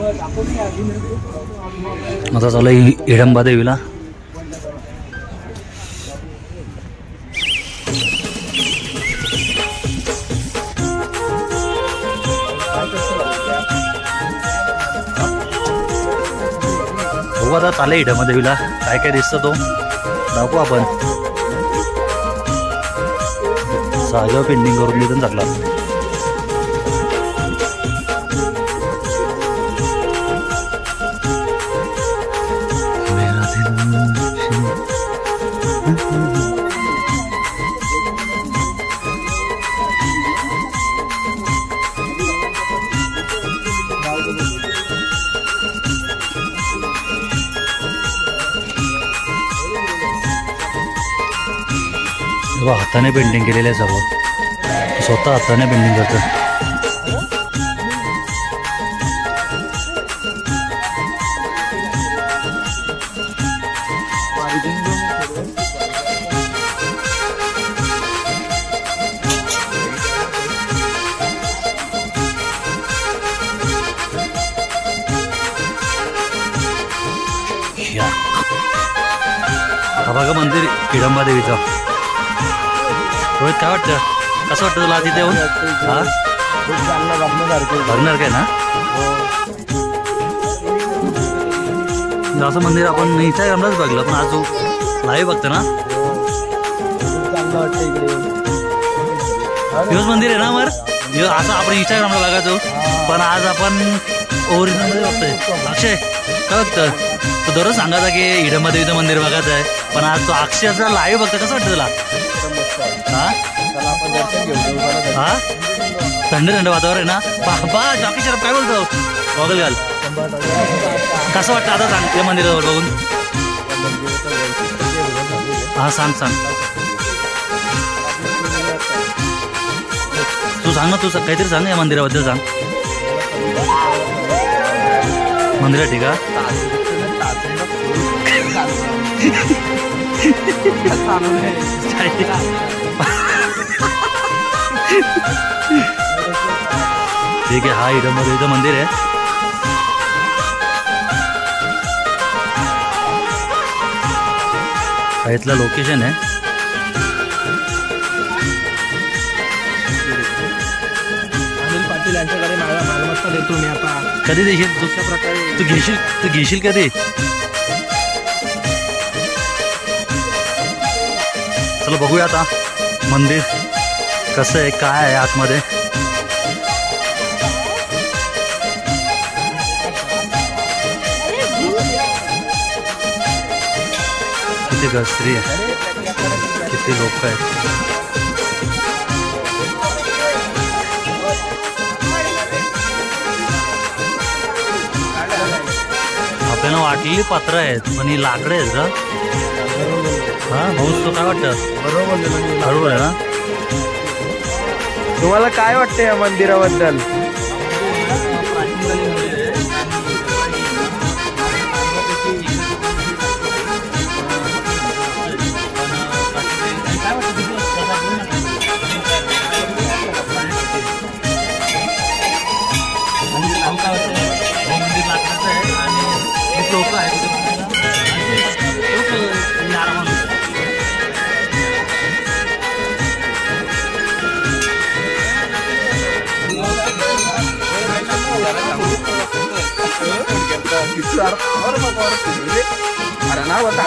आता चालू हिडंबा देवीला. बघू आता चालू हिडंबा देवीला काय काय दिसतं तो दाखवू आपण. जागेवर पेंटिंग करून देतो चांगला. हाताने पेंटिंग केलेलं आहे सगळं. स्वतः हाताने पेंटिंग करतं. हा बघा मंदिर हिडंबा देवीचं. रोहित काय वाटतं, कसं वाटतं तुला तिथे येऊन? हा बघणार काय ना असं मंदिर आपण इंस्टाग्रामलाच बघलं, पण आज लाईव्ह बघतो ना. दिवस मंदिर आहे ना मर असं आपण इंस्टाग्रामला बघायचो, पण आज आपण ओरिजिनल मध्ये बघतोय. अक्षय काय बघतं तू? दररोज सांगायचा की हिडंबा देवीचं मंदिर बघायचं आहे, पण आज तो अक्षयचा लाईव्ह बघतो. कसं वाटतं तुला? हा हा थंड थंड वातावरण आहे ना. बाबा जॉकी शरफ काय बोलतो? गॉगल घाल. कसं वाटतं आता सांग त्या मंदिराजवळ बघून? हा सांग सांग तू सांग ना. तू काहीतरी सांग या मंदिराबद्दल सांग. मंदिरात ठीक आहे. ठीक आहे. हा हिडंबा देवीचं मंदिर आहे. हा इथलं लोकेशन आहे. अनिल पाटील यांच्याकडे मालमत्ता देतो मी आता. कधी देशील? दुसऱ्या प्रकारे तू घेशील कधी? चला बघूया आता मंदिर कसं आहे, काय आहे आतमध्ये. किती गर्दी आहे, किती लोक आहेत. आपल्याला वाटलेली पात्र आहेत, पण ही लाकडं आहेत का? हा भाऊ तो काय वाटतं? बरोबर आहे ना. तुम्हाला काय वाटतं या मंदिराबद्दल? लोक आहेत अरे ना आवडत